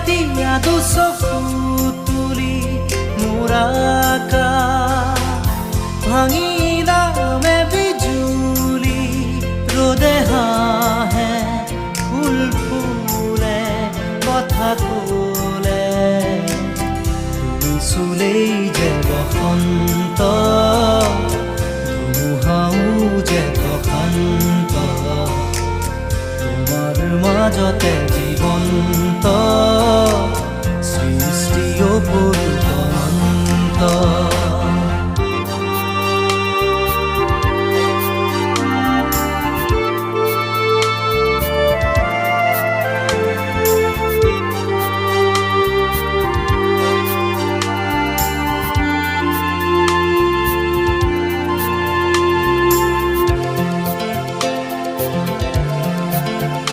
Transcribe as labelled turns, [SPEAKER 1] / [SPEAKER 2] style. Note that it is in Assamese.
[SPEAKER 1] এতিয়াতো চকু তুলি মোৰ আকাশ ভাঙিলামে বিজুলি ৰ'দে হাঁহে ফুল ফুলে কথা ক'লে তুমি চুলেই যে বসন্ত ধুমুহাও যে প্ৰশান্ত তোমাৰ মাজতে জীৱন্ত